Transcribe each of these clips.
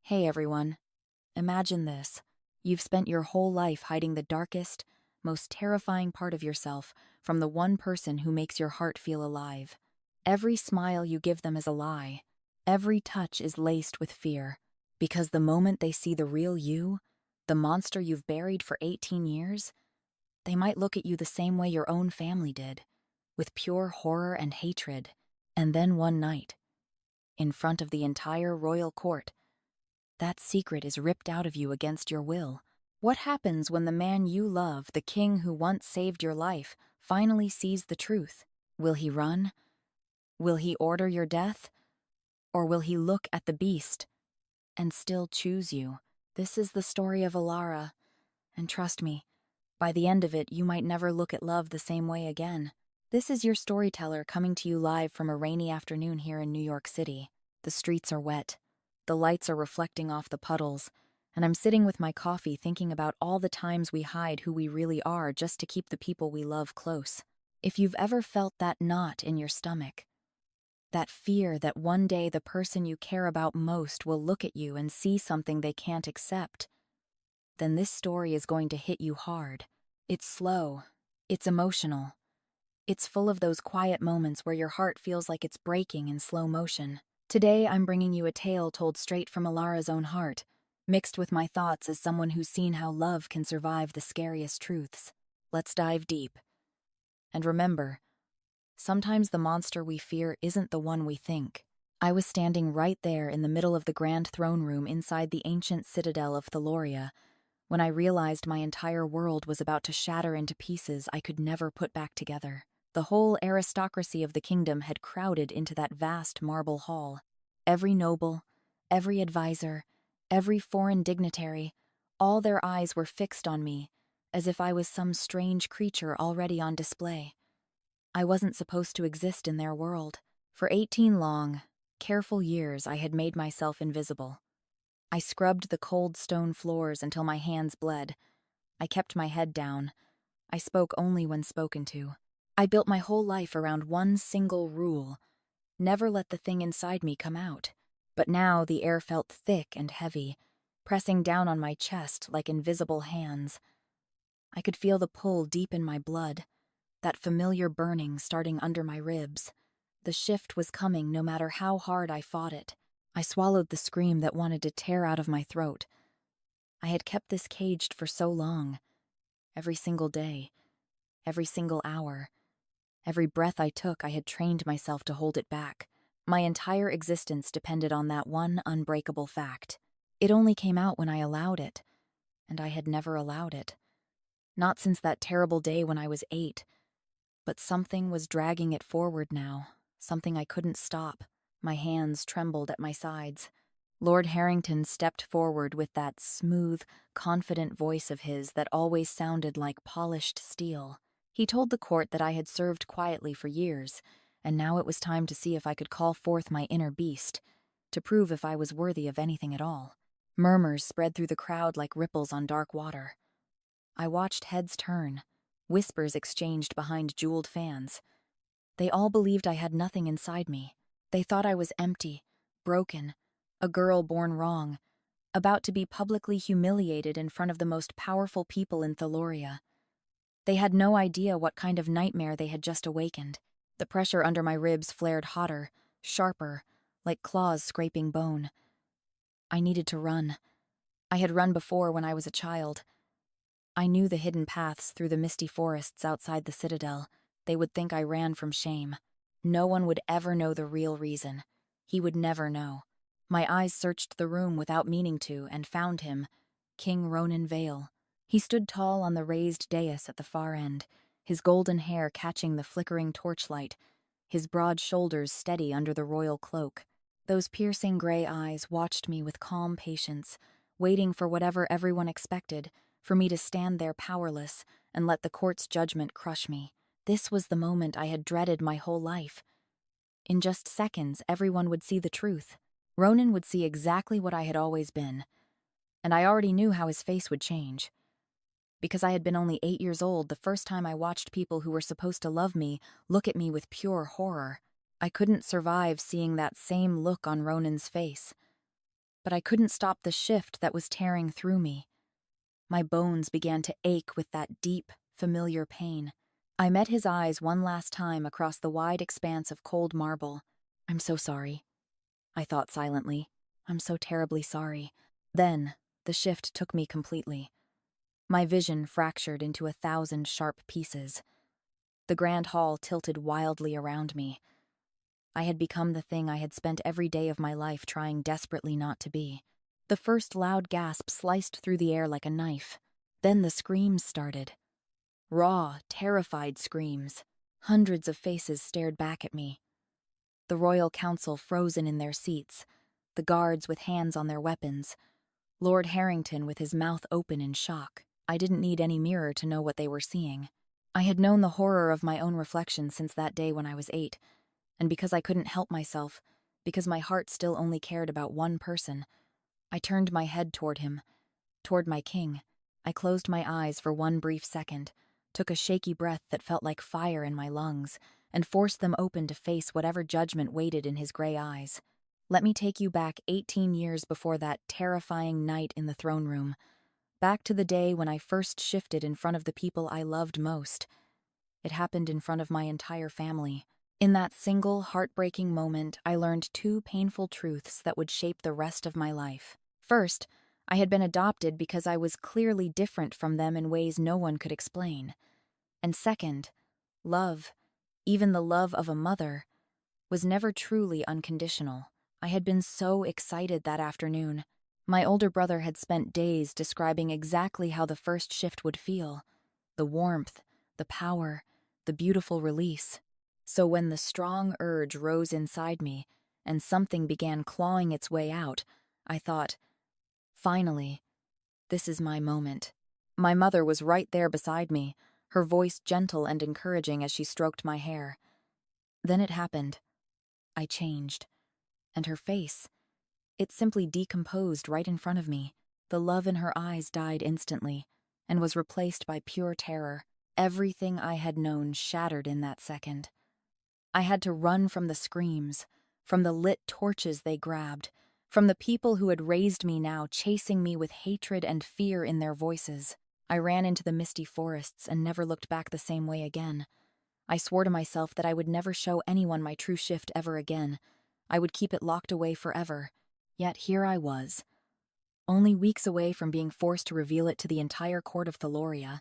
Hey everyone, imagine this. You've spent your whole life hiding the darkest, most terrifying part of yourself from the one person who makes your heart feel alive. Every smile you give them is a lie. Every touch is laced with fear. Because the moment they see the real you, the monster you've buried for 18 years, they might look at you the same way your own family did, with pure horror and hatred. And then one night, in front of the entire royal court, that secret is ripped out of you against your will. What happens when the man you love, the king who once saved your life, finally sees the truth? Will he run? Will he order your death? Or will he look at the beast and still choose you? This is the story of Elara, and trust me, by the end of it, you might never look at love the same way again. This is your storyteller coming to you live from a rainy afternoon here in New York City. The streets are wet. The lights are reflecting off the puddles, and I'm sitting with my coffee thinking about all the times we hide who we really are just to keep the people we love close. If you've ever felt that knot in your stomach, that fear that one day the person you care about most will look at you and see something they can't accept, then this story is going to hit you hard. It's slow. It's emotional. It's full of those quiet moments where your heart feels like it's breaking in slow motion. Today, I'm bringing you a tale told straight from Elara's own heart, mixed with my thoughts as someone who's seen how love can survive the scariest truths. Let's dive deep. And remember, sometimes the monster we fear isn't the one we think. I was standing right there in the middle of the grand throne room inside the ancient citadel of Theloria when I realized my entire world was about to shatter into pieces I could never put back together. The whole aristocracy of the kingdom had crowded into that vast marble hall. Every noble, every advisor, every foreign dignitary, all their eyes were fixed on me, as if I was some strange creature already on display. I wasn't supposed to exist in their world. For 18 long, careful years, I had made myself invisible. I scrubbed the cold stone floors until my hands bled. I kept my head down. I spoke only when spoken to. I built my whole life around one single rule: never let the thing inside me come out. But now the air felt thick and heavy, pressing down on my chest like invisible hands. I could feel the pull deep in my blood, that familiar burning starting under my ribs. The shift was coming no matter how hard I fought it. I swallowed the scream that wanted to tear out of my throat. I had kept this caged for so long. Every single day, every single hour, every breath I took, I had trained myself to hold it back. My entire existence depended on that one unbreakable fact. It only came out when I allowed it, and I had never allowed it. Not since that terrible day when I was 8, but something was dragging it forward now, something I couldn't stop. My hands trembled at my sides. Lord Harrington stepped forward with that smooth, confident voice of his that always sounded like polished steel. He told the court that I had served quietly for years, and now it was time to see if I could call forth my inner beast, to prove if I was worthy of anything at all. Murmurs spread through the crowd like ripples on dark water. I watched heads turn, whispers exchanged behind jeweled fans. They all believed I had nothing inside me. They thought I was empty, broken, a girl born wrong, about to be publicly humiliated in front of the most powerful people in Theloria. They had no idea what kind of nightmare they had just awakened. The pressure under my ribs flared hotter, sharper, like claws scraping bone. I needed to run. I had run before when I was a child. I knew the hidden paths through the misty forests outside the citadel. They would think I ran from shame. No one would ever know the real reason. He would never know. My eyes searched the room without meaning to and found him, King Ronan Vale. He stood tall on the raised dais at the far end, his golden hair catching the flickering torchlight, his broad shoulders steady under the royal cloak. Those piercing gray eyes watched me with calm patience, waiting for whatever everyone expected, for me to stand there powerless and let the court's judgment crush me. This was the moment I had dreaded my whole life. In just seconds, everyone would see the truth. Ronan would see exactly what I had always been, and I already knew how his face would change. Because I had been only 8 years old the first time I watched people who were supposed to love me look at me with pure horror. I couldn't survive seeing that same look on Ronan's face. but I couldn't stop the shift that was tearing through me. My bones began to ache with that deep, familiar pain. I met his eyes one last time across the wide expanse of cold marble. "I'm so sorry," I thought silently. "I'm so terribly sorry." Then, the shift took me completely. My vision fractured into 1,000 sharp pieces. The grand hall tilted wildly around me. I had become the thing I had spent every day of my life trying desperately not to be. The first loud gasp sliced through the air like a knife. Then the screams started. Raw, terrified screams. Hundreds of faces stared back at me. The royal council frozen in their seats, the guards with hands on their weapons, Lord Harrington with his mouth open in shock. I didn't need any mirror to know what they were seeing. I had known the horror of my own reflection since that day when I was 8, and because I couldn't help myself, because my heart still only cared about one person, I turned my head toward him, toward my king. I closed my eyes for one brief second, took a shaky breath that felt like fire in my lungs, and forced them open to face whatever judgment waited in his gray eyes. Let me take you back 18 years before that terrifying night in the throne room, back to the day when I first shifted in front of the people I loved most. It happened in front of my entire family. In that single, heartbreaking moment, I learned 2 painful truths that would shape the rest of my life. First, I had been adopted because I was clearly different from them in ways no one could explain. And second, love, even the love of a mother, was never truly unconditional. I had been so excited that afternoon. My older brother had spent days describing exactly how the first shift would feel. The warmth, the power, the beautiful release. So when the strong urge rose inside me, and something began clawing its way out, I thought, finally, this is my moment. My mother was right there beside me, her voice gentle and encouraging as she stroked my hair. Then it happened. I changed. And her face, it simply decomposed right in front of me. The love in her eyes died instantly, and was replaced by pure terror. Everything I had known shattered in that second. I had to run from the screams, from the lit torches they grabbed, from the people who had raised me now chasing me with hatred and fear in their voices. I ran into the misty forests and never looked back the same way again. I swore to myself that I would never show anyone my true shift ever again. I would keep it locked away forever. Yet here I was, only weeks away from being forced to reveal it to the entire court of Theloria.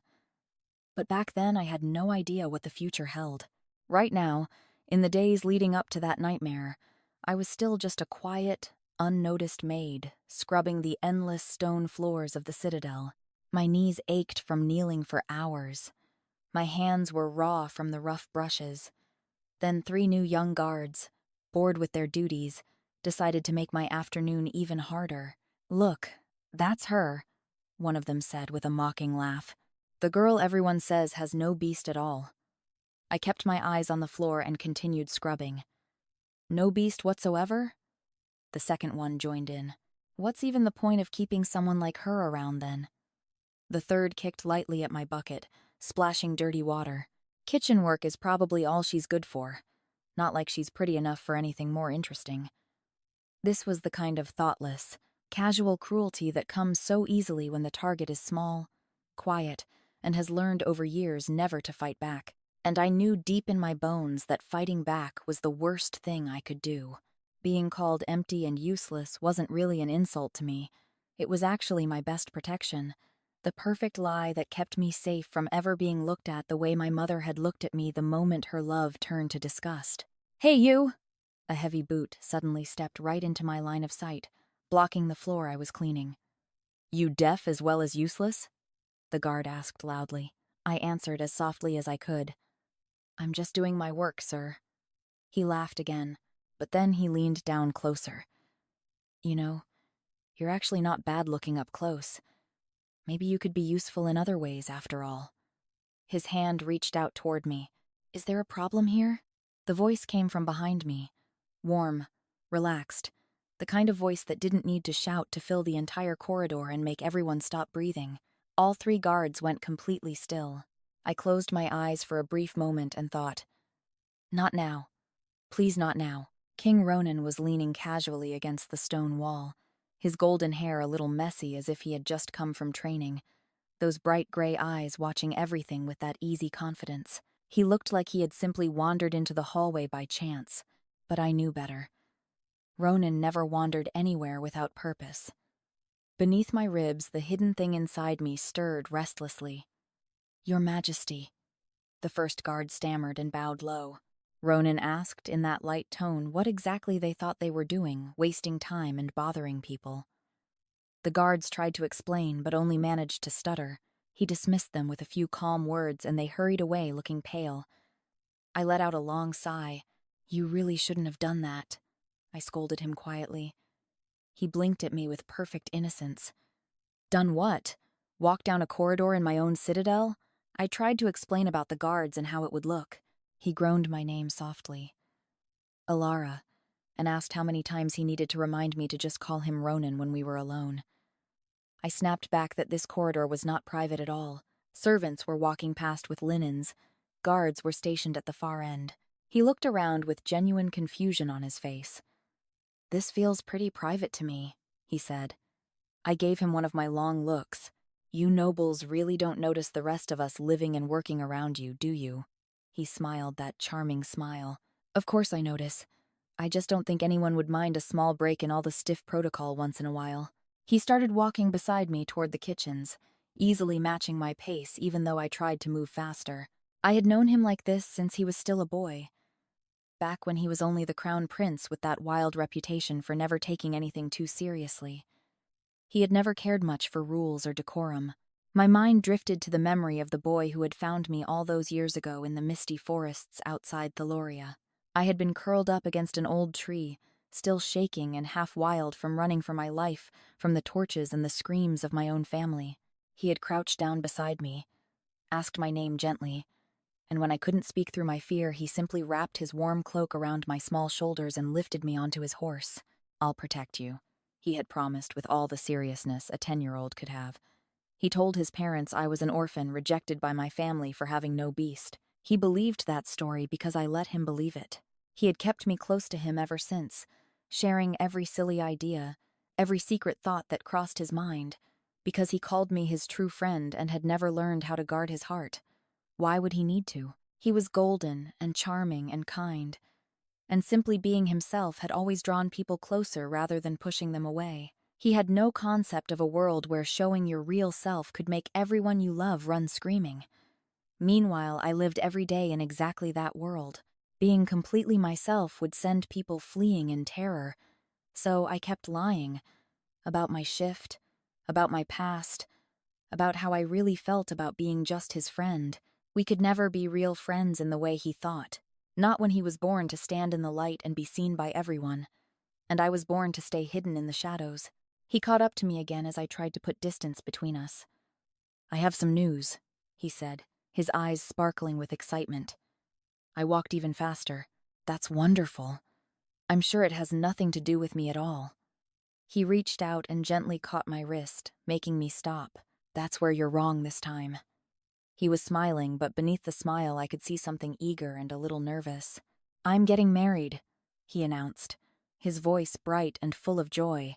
But back then I had no idea what the future held. Right now, in the days leading up to that nightmare, I was still just a quiet, unnoticed maid, scrubbing the endless stone floors of the citadel. My knees ached from kneeling for hours. My hands were raw from the rough brushes. Then 3 new young guards, bored with their duties, decided to make my afternoon even harder. "Look, that's her," one of them said with a mocking laugh. "The girl everyone says has no beast at all." I kept my eyes on the floor and continued scrubbing. "No beast whatsoever?" The second one joined in. "What's even the point of keeping someone like her around then?" The third kicked lightly at my bucket, splashing dirty water. "Kitchen work is probably all she's good for. Not like she's pretty enough for anything more interesting." This was the kind of thoughtless, casual cruelty that comes so easily when the target is small, quiet, and has learned over years never to fight back. And I knew deep in my bones that fighting back was the worst thing I could do. Being called empty and useless wasn't really an insult to me. It was actually my best protection. The perfect lie that kept me safe from ever being looked at the way my mother had looked at me the moment her love turned to disgust. "Hey, you!" A heavy boot suddenly stepped right into my line of sight, blocking the floor I was cleaning. "You deaf as well as useless?" the guard asked loudly. I answered as softly as I could. "I'm just doing my work, sir." He laughed again, but then he leaned down closer. "You know, you're actually not bad looking up close. Maybe you could be useful in other ways, after all." His hand reached out toward me. "Is there a problem here?" The voice came from behind me, warm, relaxed, the kind of voice that didn't need to shout to fill the entire corridor and make everyone stop breathing. All 3 guards went completely still. I closed my eyes for a brief moment and thought, "Not now. Please not now." King Ronan was leaning casually against the stone wall, his golden hair a little messy as if he had just come from training, those bright gray eyes watching everything with that easy confidence. He looked like he had simply wandered into the hallway by chance, but I knew better. Ronan never wandered anywhere without purpose. Beneath my ribs, the hidden thing inside me stirred restlessly. "Your Majesty," the first guard stammered and bowed low. Ronan asked in that light tone what exactly they thought they were doing, wasting time and bothering people. The guards tried to explain, but only managed to stutter. He dismissed them with a few calm words, and they hurried away looking pale. I let out a long sigh. "You really shouldn't have done that," I scolded him quietly. He blinked at me with perfect innocence. "Done what? Walk down a corridor in my own citadel?" I tried to explain about the guards and how it would look. He groaned my name softly. "Elara," and asked how many times he needed to remind me to just call him Ronan when we were alone. I snapped back that this corridor was not private at all. Servants were walking past with linens. Guards were stationed at the far end. He looked around with genuine confusion on his face. "This feels pretty private to me," he said. I gave him one of my long looks. "You nobles really don't notice the rest of us living and working around you, do you?" He smiled that charming smile. "Of course I notice. I just don't think anyone would mind a small break in all the stiff protocol once in a while." He started walking beside me toward the kitchens, easily matching my pace even though I tried to move faster. I had known him like this since he was still a boy. Back when he was only the crown prince with that wild reputation for never taking anything too seriously. He had never cared much for rules or decorum. My mind drifted to the memory of the boy who had found me all those years ago in the misty forests outside Theloria. I had been curled up against an old tree, still shaking and half wild from running for my life from the torches and the screams of my own family. He had crouched down beside me, asked my name gently, and when I couldn't speak through my fear, he simply wrapped his warm cloak around my small shoulders and lifted me onto his horse. "I'll protect you," he had promised with all the seriousness a 10-year-old could have. He told his parents I was an orphan rejected by my family for having no beast. He believed that story because I let him believe it. He had kept me close to him ever since, sharing every silly idea, every secret thought that crossed his mind, because he called me his true friend and had never learned how to guard his heart. Why would he need to? He was golden and charming and kind, and simply being himself had always drawn people closer rather than pushing them away. He had no concept of a world where showing your real self could make everyone you love run screaming. Meanwhile, I lived every day in exactly that world. Being completely myself would send people fleeing in terror, so I kept lying about my shift, about my past, about how I really felt about being just his friend. We could never be real friends in the way he thought, not when he was born to stand in the light and be seen by everyone, and I was born to stay hidden in the shadows. He caught up to me again as I tried to put distance between us. "I have some news," he said, his eyes sparkling with excitement. I walked even faster. "That's wonderful. I'm sure it has nothing to do with me at all." He reached out and gently caught my wrist, making me stop. "That's where you're wrong this time." He was smiling, but beneath the smile I could see something eager and a little nervous. "I'm getting married," he announced, his voice bright and full of joy.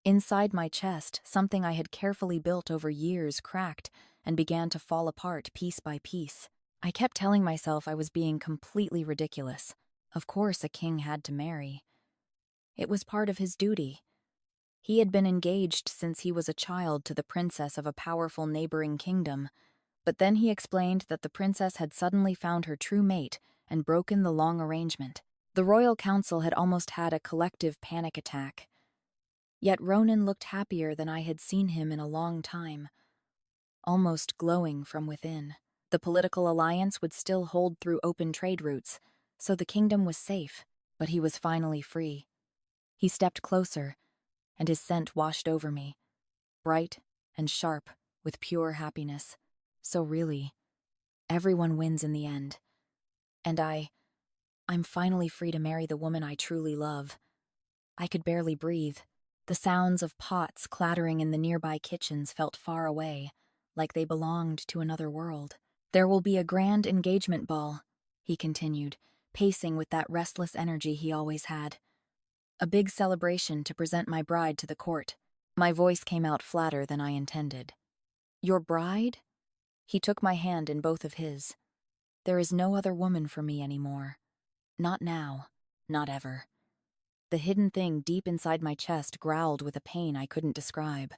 Inside my chest, something I had carefully built over years cracked and began to fall apart piece by piece. I kept telling myself I was being completely ridiculous. Of course a king had to marry. It was part of his duty. He had been engaged since he was a child to the princess of a powerful neighboring kingdom, but then he explained that the princess had suddenly found her true mate and broken the long arrangement. The royal council had almost had a collective panic attack. Yet Ronan looked happier than I had seen him in a long time, almost glowing from within. The political alliance would still hold through open trade routes, so the kingdom was safe, but he was finally free. He stepped closer, and his scent washed over me, bright and sharp with pure happiness. So really, everyone wins in the end. And I'm finally free to marry the woman I truly love. I could barely breathe. The sounds of pots clattering in the nearby kitchens felt far away, like they belonged to another world. "There will be a grand engagement ball," he continued, pacing with that restless energy he always had. A big celebration to present my bride to the court. My voice came out flatter than I intended. Your bride? He took my hand in both of his. There is no other woman for me anymore. Not now. Not ever. The hidden thing deep inside my chest growled with a pain I couldn't describe.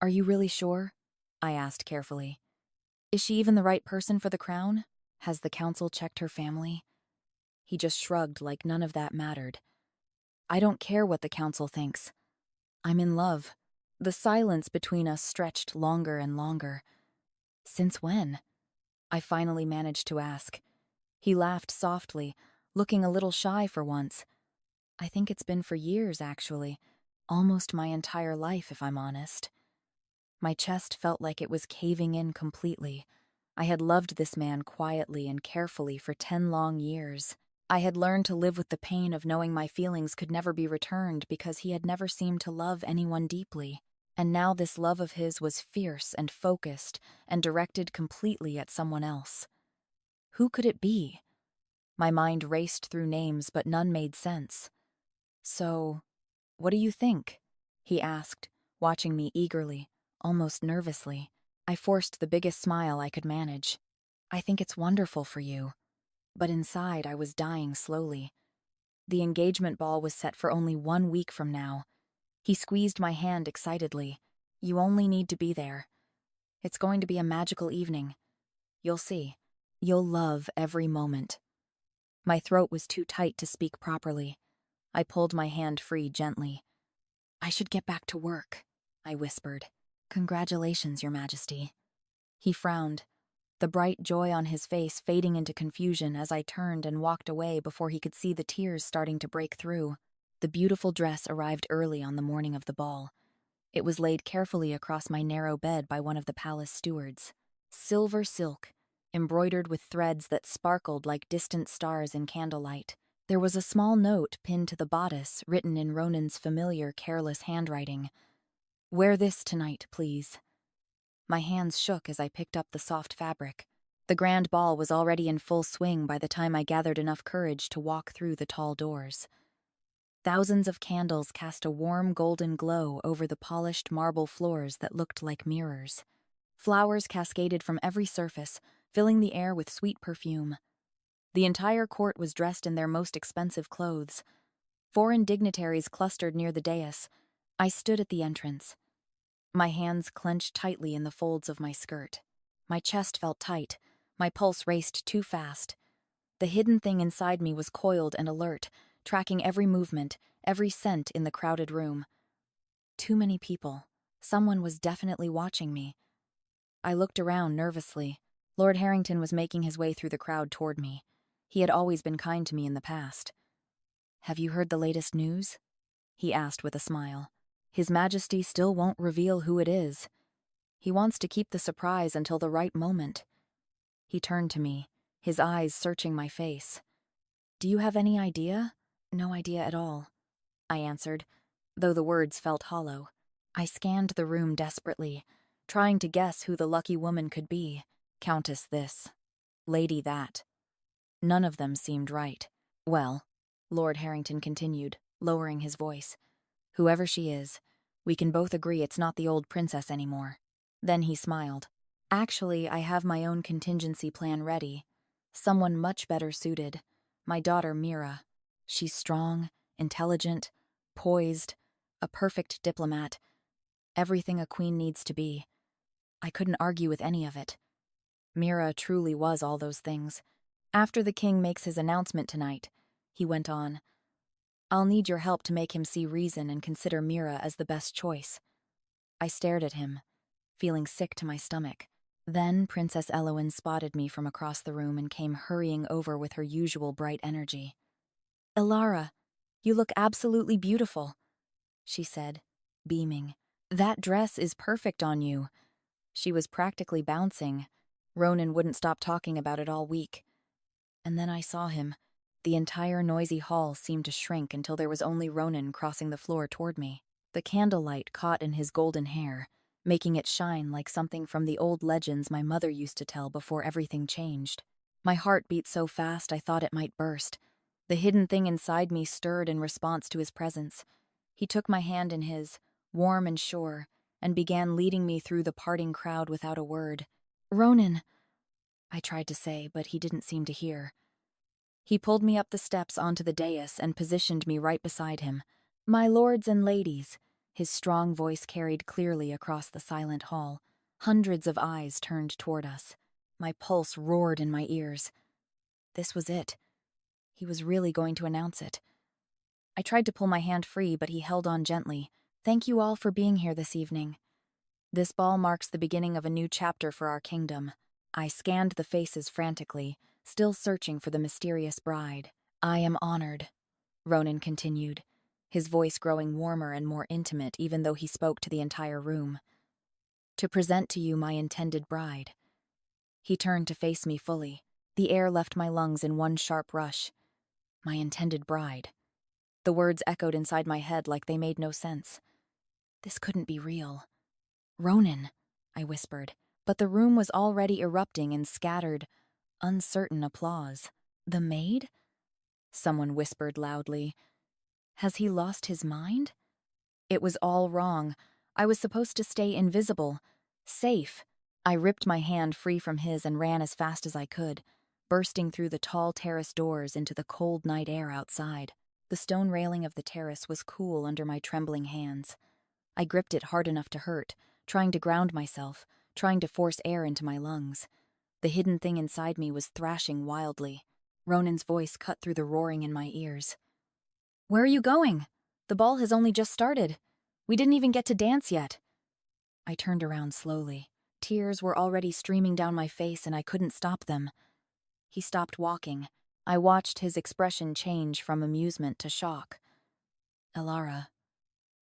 Are you really sure? I asked carefully. Is she even the right person for the crown? Has the council checked her family? He just shrugged like none of that mattered. I don't care what the council thinks. I'm in love. The silence between us stretched longer and longer. Since when? I finally managed to ask. He laughed softly, looking a little shy for once. I think it's been for years, actually. Almost my entire life, if I'm honest. My chest felt like it was caving in completely. I had loved this man quietly and carefully for 10 long years. I had learned to live with the pain of knowing my feelings could never be returned because he had never seemed to love anyone deeply. And now this love of his was fierce and focused and directed completely at someone else. Who could it be? My mind raced through names, but none made sense. So, what do you think? He asked, watching me eagerly, almost nervously. I forced the biggest smile I could manage. I think it's wonderful for you. But inside, I was dying slowly. The engagement ball was set for only 1 week from now. He squeezed my hand excitedly. You only need to be there. It's going to be a magical evening. You'll see. You'll love every moment. My throat was too tight to speak properly. I pulled my hand free gently. I should get back to work, I whispered. Congratulations, Your Majesty. He frowned, the bright joy on his face fading into confusion as I turned and walked away before he could see the tears starting to break through. The beautiful dress arrived early on the morning of the ball. It was laid carefully across my narrow bed by one of the palace stewards. Silver silk, embroidered with threads that sparkled like distant stars in candlelight. There was a small note pinned to the bodice, written in Ronan's familiar, careless handwriting. Wear this tonight, please. My hands shook as I picked up the soft fabric. The grand ball was already in full swing by the time I gathered enough courage to walk through the tall doors. Thousands of candles cast a warm golden glow over the polished marble floors that looked like mirrors. Flowers cascaded from every surface, filling the air with sweet perfume. The entire court was dressed in their most expensive clothes. Foreign dignitaries clustered near the dais. I stood at the entrance. My hands clenched tightly in the folds of my skirt. My chest felt tight. My pulse raced too fast. The hidden thing inside me was coiled and alert, tracking every movement, every scent in the crowded room. Too many people. Someone was definitely watching me. I looked around nervously. Lord Harrington was making his way through the crowd toward me. He had always been kind to me in the past. Have you heard the latest news? He asked with a smile. His Majesty still won't reveal who it is. He wants to keep the surprise until the right moment. He turned to me, his eyes searching my face. Do you have any idea? No idea at all, I answered, though the words felt hollow. I scanned the room desperately, trying to guess who the lucky woman could be. Countess this, Lady that. None of them seemed right. Well, Lord Harrington continued, lowering his voice, whoever she is, we can both agree it's not the old princess anymore. Then he smiled. Actually, I have my own contingency plan ready. Someone much better suited. My daughter, Mira. She's strong, intelligent, poised, a perfect diplomat. Everything a queen needs to be. I couldn't argue with any of it. Mira truly was all those things. After the king makes his announcement tonight, he went on, I'll need your help to make him see reason and consider Mira as the best choice. I stared at him, feeling sick to my stomach. Then Princess Elowen spotted me from across the room and came hurrying over with her usual bright energy. Elara, you look absolutely beautiful, she said, beaming. That dress is perfect on you. She was practically bouncing. Ronan wouldn't stop talking about it all week. And then I saw him. The entire noisy hall seemed to shrink until there was only Ronan crossing the floor toward me. The candlelight caught in his golden hair, making it shine like something from the old legends my mother used to tell before everything changed. My heart beat so fast I thought it might burst. The hidden thing inside me stirred in response to his presence. He took my hand in his, warm and sure, and began leading me through the parting crowd without a word. "Ronan," I tried to say, but he didn't seem to hear. He pulled me up the steps onto the dais and positioned me right beside him. "My lords and ladies," his strong voice carried clearly across the silent hall. Hundreds of eyes turned toward us. My pulse roared in my ears. This was it. He was really going to announce it. I tried to pull my hand free, but he held on gently. "Thank you all for being here this evening. This ball marks the beginning of a new chapter for our kingdom." I scanned the faces frantically, still searching for the mysterious bride. "I am honored," Ronan continued, his voice growing warmer and more intimate even though he spoke to the entire room, "to present to you my intended bride." He turned to face me fully. The air left my lungs in one sharp rush. My intended bride. The words echoed inside my head like they made no sense. This couldn't be real. "Ronan," I whispered, but the room was already erupting in scattered, uncertain applause. "The maid?" Someone whispered loudly. "Has he lost his mind?" It was all wrong. I was supposed to stay invisible, safe. I ripped my hand free from his and ran as fast as I could, bursting through the tall terrace doors into the cold night air outside. The stone railing of the terrace was cool under my trembling hands. I gripped it hard enough to hurt, trying to ground myself, trying to force air into my lungs. The hidden thing inside me was thrashing wildly. Ronan's voice cut through the roaring in my ears. "Where are you going? The ball has only just started. We didn't even get to dance yet." I turned around slowly. Tears were already streaming down my face and I couldn't stop them. He stopped walking. I watched his expression change from amusement to shock. "Elara,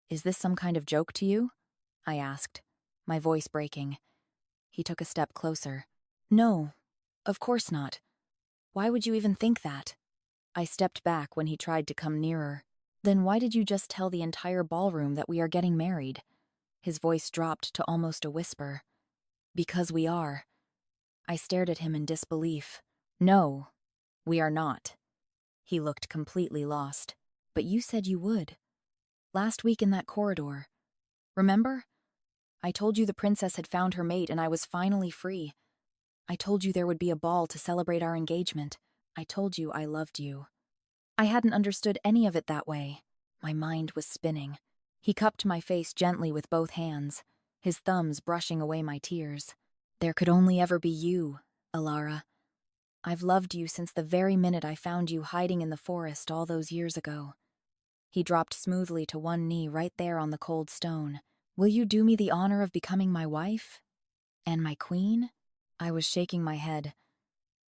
is this some kind of joke to you?" I asked, my voice breaking. He took a step closer. "No, of course not. Why would you even think that?" I stepped back when he tried to come nearer. "Then why did you just tell the entire ballroom that we are getting married?" His voice dropped to almost a whisper. "Because we are." I stared at him in disbelief. "No, we are not." He looked completely lost. "But you said you would. Last week in that corridor. Remember? I told you the princess had found her mate and I was finally free. I told you there would be a ball to celebrate our engagement. I told you I loved you." I hadn't understood any of it that way. My mind was spinning. He cupped my face gently with both hands, his thumbs brushing away my tears. "There could only ever be you, Elara. I've loved you since the very minute I found you hiding in the forest all those years ago." He dropped smoothly to one knee right there on the cold stone. "Will you do me the honor of becoming my wife? And my queen?" I was shaking my head,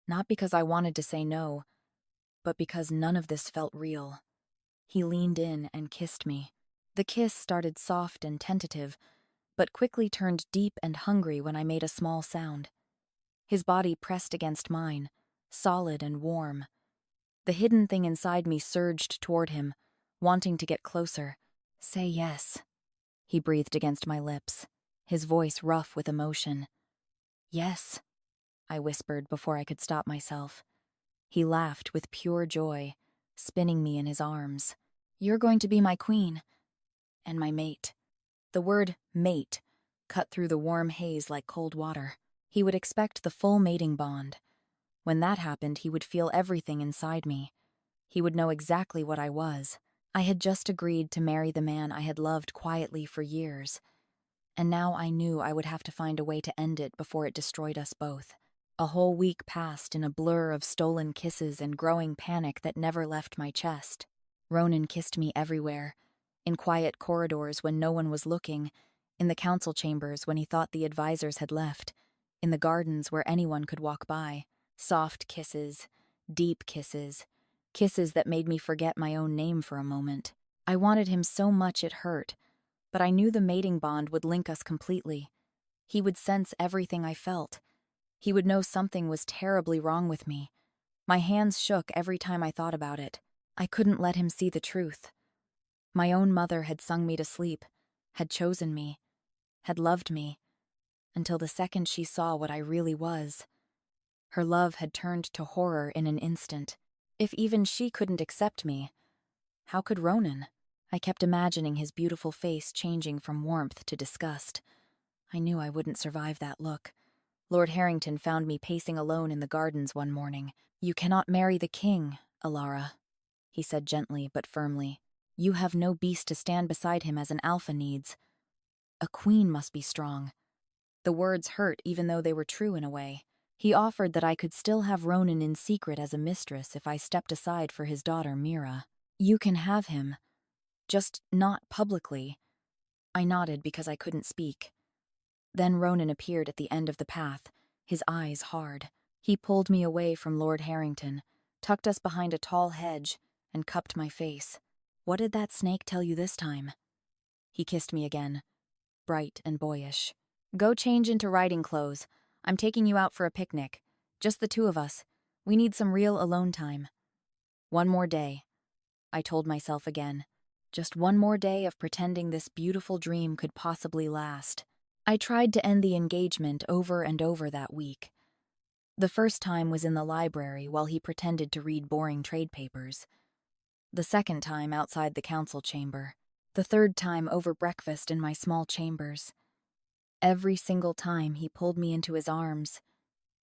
not because I wanted to say no, but because none of this felt real. He leaned in and kissed me. The kiss started soft and tentative, but quickly turned deep and hungry when I made a small sound. His body pressed against mine, solid and warm. The hidden thing inside me surged toward him, wanting to get closer. "Say yes," he breathed against my lips, his voice rough with emotion. "Yes," I whispered before I could stop myself. He laughed with pure joy, spinning me in his arms. "You're going to be my queen, and my mate." The word mate cut through the warm haze like cold water. He would expect the full mating bond. When that happened, he would feel everything inside me. He would know exactly what I was. I had just agreed to marry the man I had loved quietly for years, and now I knew I would have to find a way to end it before it destroyed us both. A whole week passed in a blur of stolen kisses and growing panic that never left my chest. Ronan kissed me everywhere, in quiet corridors when no one was looking, in the council chambers when he thought the advisors had left, in the gardens where anyone could walk by. Soft kisses, deep kisses, kisses that made me forget my own name for a moment. I wanted him so much it hurt, but I knew the mating bond would link us completely. He would sense everything I felt. He would know something was terribly wrong with me. My hands shook every time I thought about it. I couldn't let him see the truth. My own mother had sung me to sleep, had chosen me, had loved me, until the second she saw what I really was. Her love had turned to horror in an instant. If even she couldn't accept me, how could Ronan? I kept imagining his beautiful face changing from warmth to disgust. I knew I wouldn't survive that look. Lord Harrington found me pacing alone in the gardens one morning. "You cannot marry the king, Elara," he said gently but firmly. "You have no beast to stand beside him as an alpha needs. A queen must be strong." The words hurt even though they were true in a way. He offered that I could still have Ronan in secret as a mistress if I stepped aside for his daughter Mira. "You can have him, just not publicly." I nodded because I couldn't speak. Then Ronan appeared at the end of the path, his eyes hard. He pulled me away from Lord Harrington, tucked us behind a tall hedge, and cupped my face. "What did that snake tell you this time?" He kissed me again, bright and boyish. "Go change into riding clothes. I'm taking you out for a picnic. Just the two of us. We need some real alone time." One more day, I told myself again. Just one more day of pretending this beautiful dream could possibly last. I tried to end the engagement over and over that week. The first time was in the library while he pretended to read boring trade papers. The second time outside the council chamber. The third time over breakfast in my small chambers. Every single time he pulled me into his arms,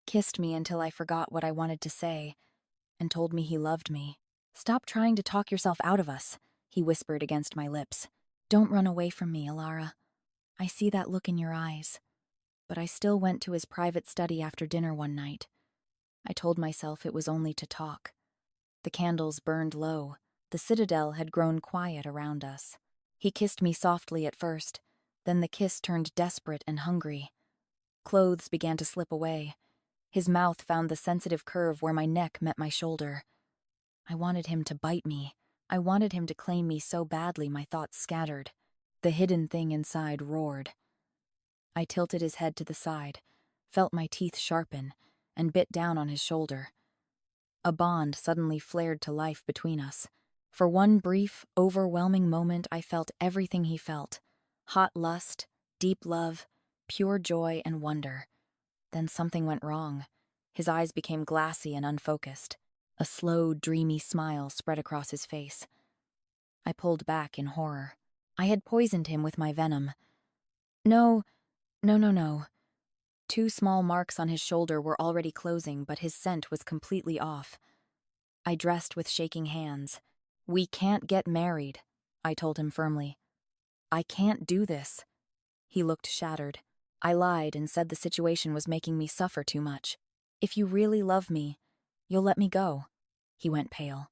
kissed me until I forgot what I wanted to say, and told me he loved me. "Stop trying to talk yourself out of us," he whispered against my lips. "Don't run away from me, Elara. I see that look in your eyes." But I still went to his private study after dinner one night. I told myself it was only to talk. The candles burned low. The citadel had grown quiet around us. He kissed me softly at first, then the kiss turned desperate and hungry. Clothes began to slip away. His mouth found the sensitive curve where my neck met my shoulder. I wanted him to bite me. I wanted him to claim me so badly my thoughts scattered. The hidden thing inside roared. I tilted his head to the side, felt my teeth sharpen, and bit down on his shoulder. A bond suddenly flared to life between us. For one brief, overwhelming moment, I felt everything he felt. Hot lust, deep love, pure joy and wonder. Then something went wrong. His eyes became glassy and unfocused. A slow, dreamy smile spread across his face. I pulled back in horror. I had poisoned him with my venom. No. Two small marks on his shoulder were already closing, but his scent was completely off. I dressed with shaking hands. "We can't get married," I told him firmly. "I can't do this." He looked shattered. I lied and said the situation was making me suffer too much. "If you really love me, you'll let me go." He went pale.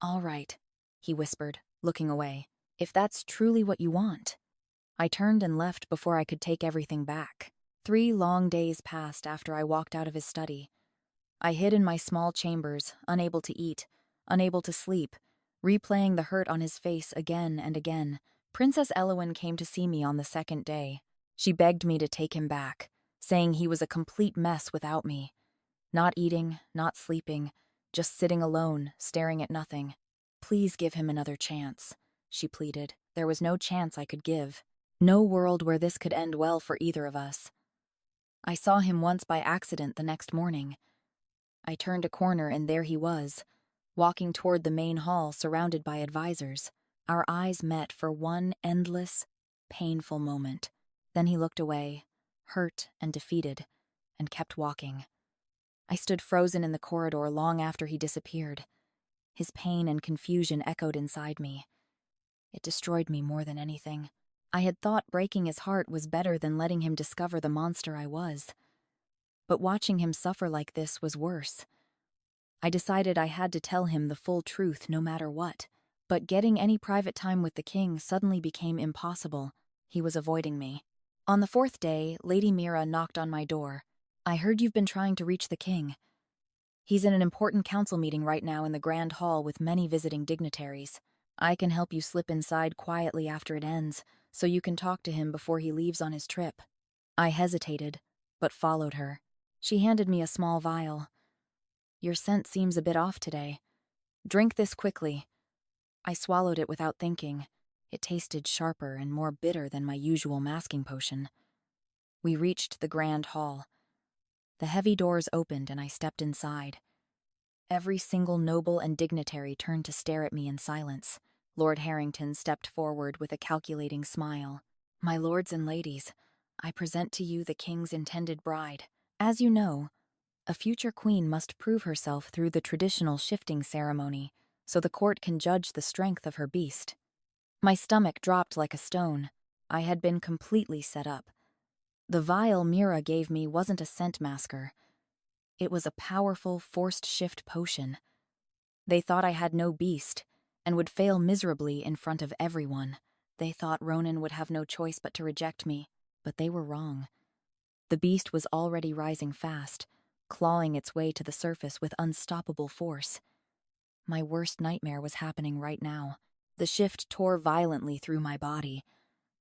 "All right," he whispered, looking away. "If that's truly what you want." I turned and left before I could take everything back. 3 long days passed after I walked out of his study. I hid in my small chambers, unable to eat, unable to sleep, replaying the hurt on his face again and again. Princess Elowyn came to see me on the second day. She begged me to take him back, saying he was a complete mess without me. Not eating, not sleeping, just sitting alone, staring at nothing. "Please give him another chance," she pleaded. There was no chance I could give. No world where this could end well for either of us. I saw him once by accident the next morning. I turned a corner and there he was, walking toward the main hall surrounded by advisors. Our eyes met for one endless, painful moment. Then he looked away, hurt and defeated, and kept walking. I stood frozen in the corridor long after he disappeared. His pain and confusion echoed inside me. It destroyed me more than anything. I had thought breaking his heart was better than letting him discover the monster I was. But watching him suffer like this was worse. I decided I had to tell him the full truth no matter what. But getting any private time with the king suddenly became impossible. He was avoiding me. On the 4th day, Lady Mira knocked on my door. "I heard you've been trying to reach the king. He's in an important council meeting right now in the Grand Hall with many visiting dignitaries. I can help you slip inside quietly after it ends, so you can talk to him before he leaves on his trip." I hesitated, but followed her. She handed me a small vial. "Your scent seems a bit off today. Drink this quickly." I swallowed it without thinking. It tasted sharper and more bitter than my usual masking potion. We reached the Grand Hall. The heavy doors opened and I stepped inside. Every single noble and dignitary turned to stare at me in silence. Lord Harrington stepped forward with a calculating smile. "My lords and ladies, I present to you the king's intended bride. As you know, a future queen must prove herself through the traditional shifting ceremony, so the court can judge the strength of her beast." My stomach dropped like a stone. I had been completely set up. The vial Mira gave me wasn't a scent masker. It was a powerful, forced shift potion. They thought I had no beast, and would fail miserably in front of everyone. They thought Ronan would have no choice but to reject me, but they were wrong. The beast was already rising fast, clawing its way to the surface with unstoppable force. My worst nightmare was happening right now. The shift tore violently through my body.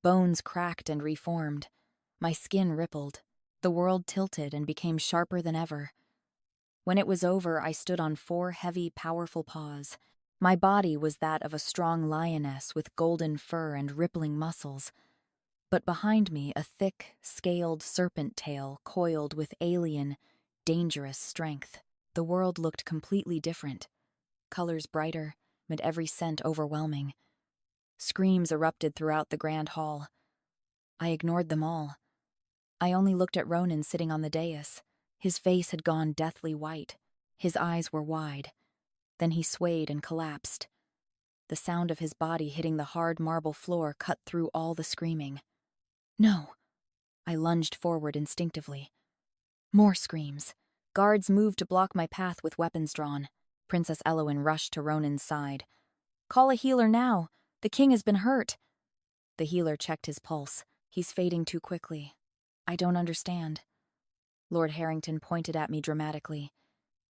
Bones cracked and reformed. My skin rippled. The world tilted and became sharper than ever. When it was over, I stood on 4 heavy, powerful paws. My body was that of a strong lioness with golden fur and rippling muscles. But behind me, a thick, scaled serpent tail coiled with alien, dangerous strength. The world looked completely different. Colors brighter, and every scent overwhelming. Screams erupted throughout the grand hall. I ignored them all. I only looked at Ronan sitting on the dais. His face had gone deathly white. His eyes were wide. Then he swayed and collapsed. The sound of his body hitting the hard marble floor cut through all the screaming. "No!" I lunged forward instinctively. More screams. Guards moved to block my path with weapons drawn. Princess Elowen rushed to Ronan's side. "Call a healer now! The king has been hurt!" The healer checked his pulse. "He's fading too quickly. I don't understand." Lord Harrington pointed at me dramatically.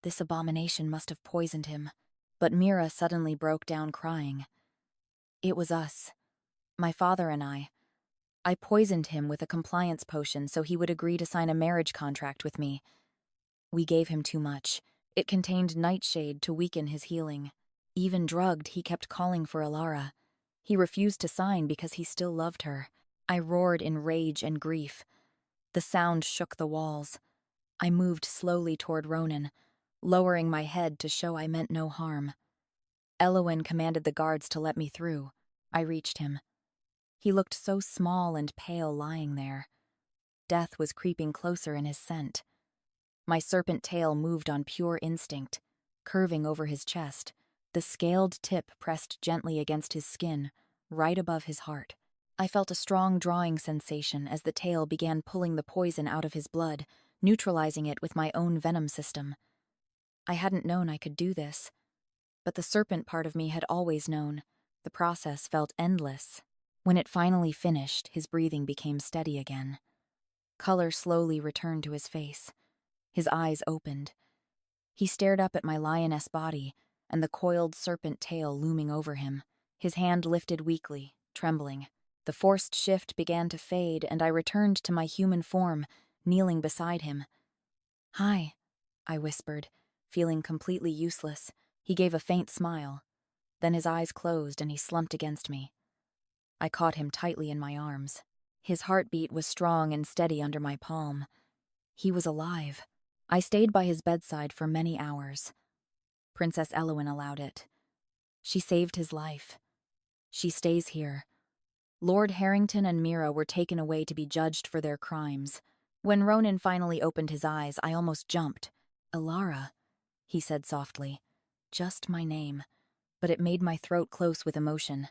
"This abomination must have poisoned him." But Mira suddenly broke down crying. "It was us. My father and I. I poisoned him with a compliance potion so he would agree to sign a marriage contract with me. We gave him too much. It contained nightshade to weaken his healing. Even drugged, he kept calling for Elara. He refused to sign because he still loved her." I roared in rage and grief. The sound shook the walls. I moved slowly toward Ronan, lowering my head to show I meant no harm. Elowen commanded the guards to let me through. I reached him. He looked so small and pale lying there. Death was creeping closer in his scent. My serpent tail moved on pure instinct, curving over his chest. The scaled tip pressed gently against his skin, right above his heart. I felt a strong drawing sensation as the tail began pulling the poison out of his blood, neutralizing it with my own venom system. I hadn't known I could do this, but the serpent part of me had always known. The process felt endless. When it finally finished, his breathing became steady again. Color slowly returned to his face. His eyes opened. He stared up at my lioness body and the coiled serpent tail looming over him. His hand lifted weakly, trembling. The forced shift began to fade, and I returned to my human form, kneeling beside him. "Hi," I whispered, feeling completely useless. He gave a faint smile. Then his eyes closed and he slumped against me. I caught him tightly in my arms. His heartbeat was strong and steady under my palm. He was alive. I stayed by his bedside for many hours. Princess Elowen allowed it. She saved his life. She stays here. Lord Harrington and Mira were taken away to be judged for their crimes. When Ronan finally opened his eyes, I almost jumped. "Elara," he said softly. Just my name, but it made my throat close with emotion.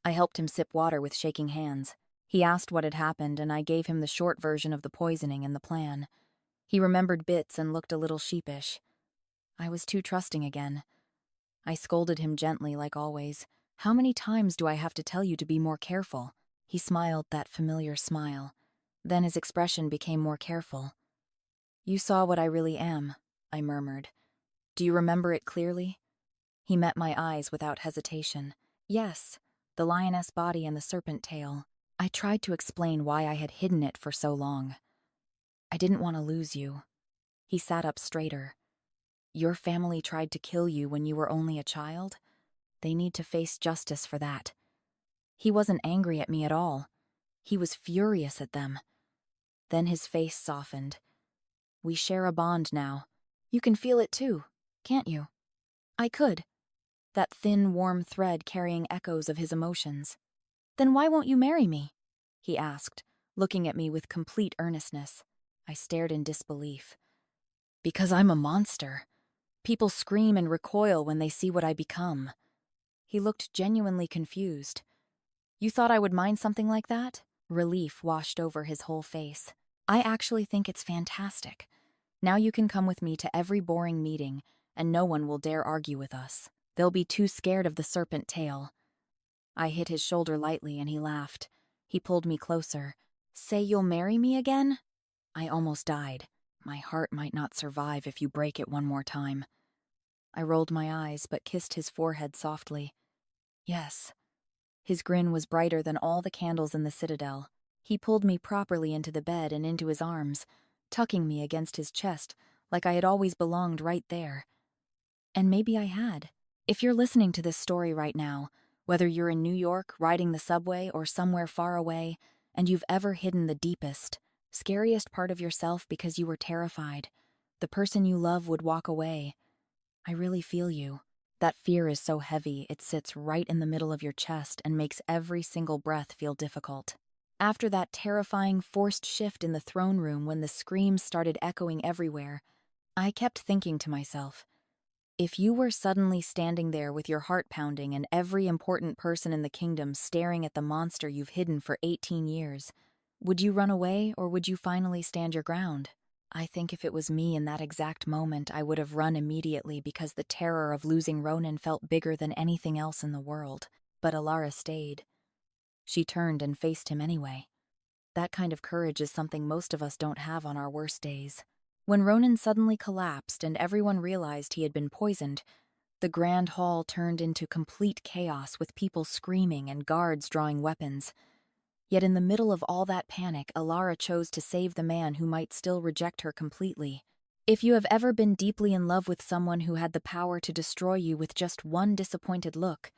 I helped him sip water with shaking hands. He asked what had happened, and I gave him the short version of the poisoning and the plan. He remembered bits and looked a little sheepish. I was too trusting again. I scolded him gently, like always. "How many times do I have to tell you to be more careful?" He smiled that familiar smile. Then his expression became more careful. "You saw what I really am," I murmured. "Do you remember it clearly?" He met my eyes without hesitation. "Yes, the lioness body and the serpent tail." I tried to explain why I had hidden it for so long. "I didn't want to lose you." He sat up straighter. "Your family tried to kill you when you were only a child? They need to face justice for that." He wasn't angry at me at all. He was furious at them. Then his face softened. "We share a bond now. You can feel it too, can't you?" "I could," that thin, warm thread carrying echoes of his emotions. "Then why won't you marry me?" he asked, looking at me with complete earnestness. I stared in disbelief. "Because I'm a monster. People scream and recoil when they see what I become." He looked genuinely confused. "You thought I would mind something like that?" Relief washed over his whole face. "I actually think it's fantastic. Now you can come with me to every boring meeting, and no one will dare argue with us. They'll be too scared of the serpent tail." I hit his shoulder lightly and he laughed. He pulled me closer. "Say you'll marry me again?" I almost died. "My heart might not survive if you break it one more time." I rolled my eyes but kissed his forehead softly. "Yes." His grin was brighter than all the candles in the citadel. He pulled me properly into the bed and into his arms, tucking me against his chest like I had always belonged right there. And maybe I had. If you're listening to this story right now, whether you're in New York, riding the subway, or somewhere far away, and you've ever hidden the deepest, scariest part of yourself because you were terrified, the person you love would walk away, I really feel you. That fear is so heavy, it sits right in the middle of your chest and makes every single breath feel difficult. After that terrifying forced shift in the throne room when the screams started echoing everywhere, I kept thinking to myself, if you were suddenly standing there with your heart pounding and every important person in the kingdom staring at the monster you've hidden for 18 years, would you run away or would you finally stand your ground? I think if it was me in that exact moment, I would have run immediately because the terror of losing Ronan felt bigger than anything else in the world. But Elara stayed. She turned and faced him anyway. That kind of courage is something most of us don't have on our worst days. When Ronan suddenly collapsed and everyone realized he had been poisoned, the grand hall turned into complete chaos with people screaming and guards drawing weapons. Yet in the middle of all that panic, Elara chose to save the man who might still reject her completely. If you have ever been deeply in love with someone who had the power to destroy you with just one disappointed look,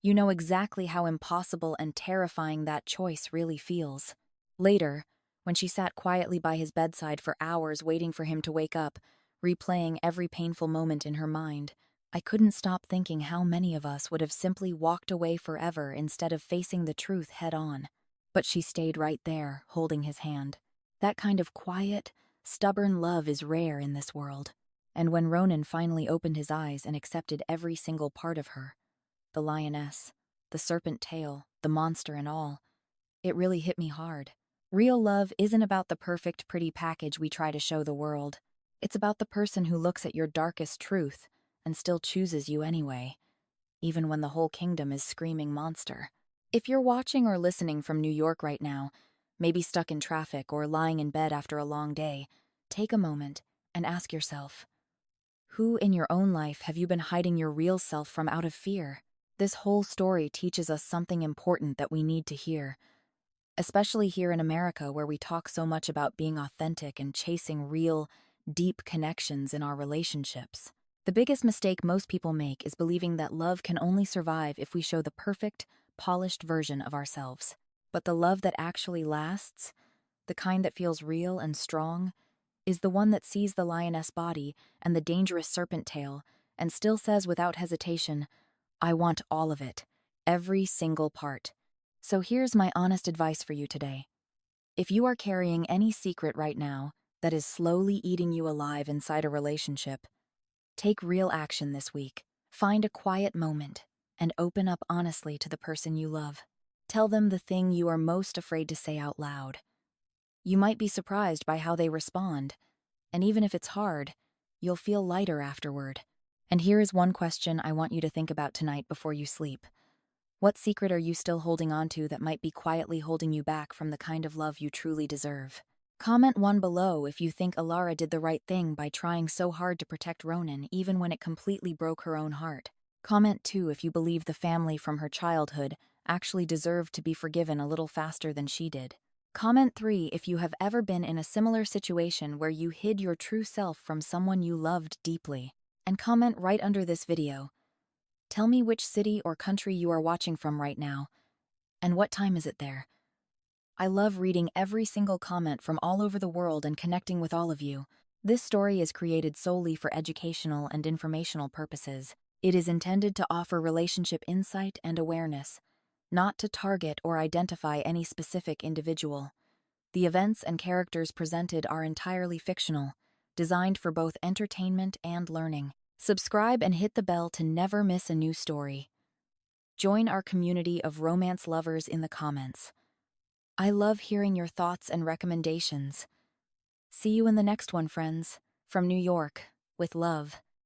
you know exactly how impossible and terrifying that choice really feels. Later, when she sat quietly by his bedside for hours waiting for him to wake up, replaying every painful moment in her mind, I couldn't stop thinking how many of us would have simply walked away forever instead of facing the truth head-on. But she stayed right there, holding his hand. That kind of quiet, stubborn love is rare in this world. And when Ronan finally opened his eyes and accepted every single part of her, the lioness, the serpent tail, the monster and all, it really hit me hard. Real love isn't about the perfect, pretty package we try to show the world. It's about the person who looks at your darkest truth and still chooses you anyway, even when the whole kingdom is screaming monster. If you're watching or listening from New York right now, maybe stuck in traffic or lying in bed after a long day, take a moment and ask yourself, who in your own life have you been hiding your real self from out of fear? This whole story teaches us something important that we need to hear, especially here in America where we talk so much about being authentic and chasing real, deep connections in our relationships. The biggest mistake most people make is believing that love can only survive if we show the perfect, polished version of ourselves. But the love that actually lasts, the kind that feels real and strong, is the one that sees the lioness body and the dangerous serpent tail and still says without hesitation, I want all of it, every single part. So here's my honest advice for you today. If you are carrying any secret right now that is slowly eating you alive inside a relationship, take real action this week. Find a quiet moment and open up honestly to the person you love. Tell them the thing you are most afraid to say out loud. You might be surprised by how they respond, and even if it's hard, you'll feel lighter afterward. And here is one question I want you to think about tonight before you sleep. What secret are you still holding on to that might be quietly holding you back from the kind of love you truly deserve? Comment 1 below if you think Elara did the right thing by trying so hard to protect Ronan even when it completely broke her own heart. Comment 2 if you believe the family from her childhood actually deserved to be forgiven a little faster than she did. Comment 3 if you have ever been in a similar situation where you hid your true self from someone you loved deeply. And comment right under this video. Tell me which city or country you are watching from right now, and what time is it there? I love reading every single comment from all over the world and connecting with all of you. This story is created solely for educational and informational purposes. It is intended to offer relationship insight and awareness, not to target or identify any specific individual. The events and characters presented are entirely fictional, designed for both entertainment and learning. Subscribe and hit the bell to never miss a new story. Join our community of romance lovers in the comments. I love hearing your thoughts and recommendations. See you in the next one, friends. From New York, with love.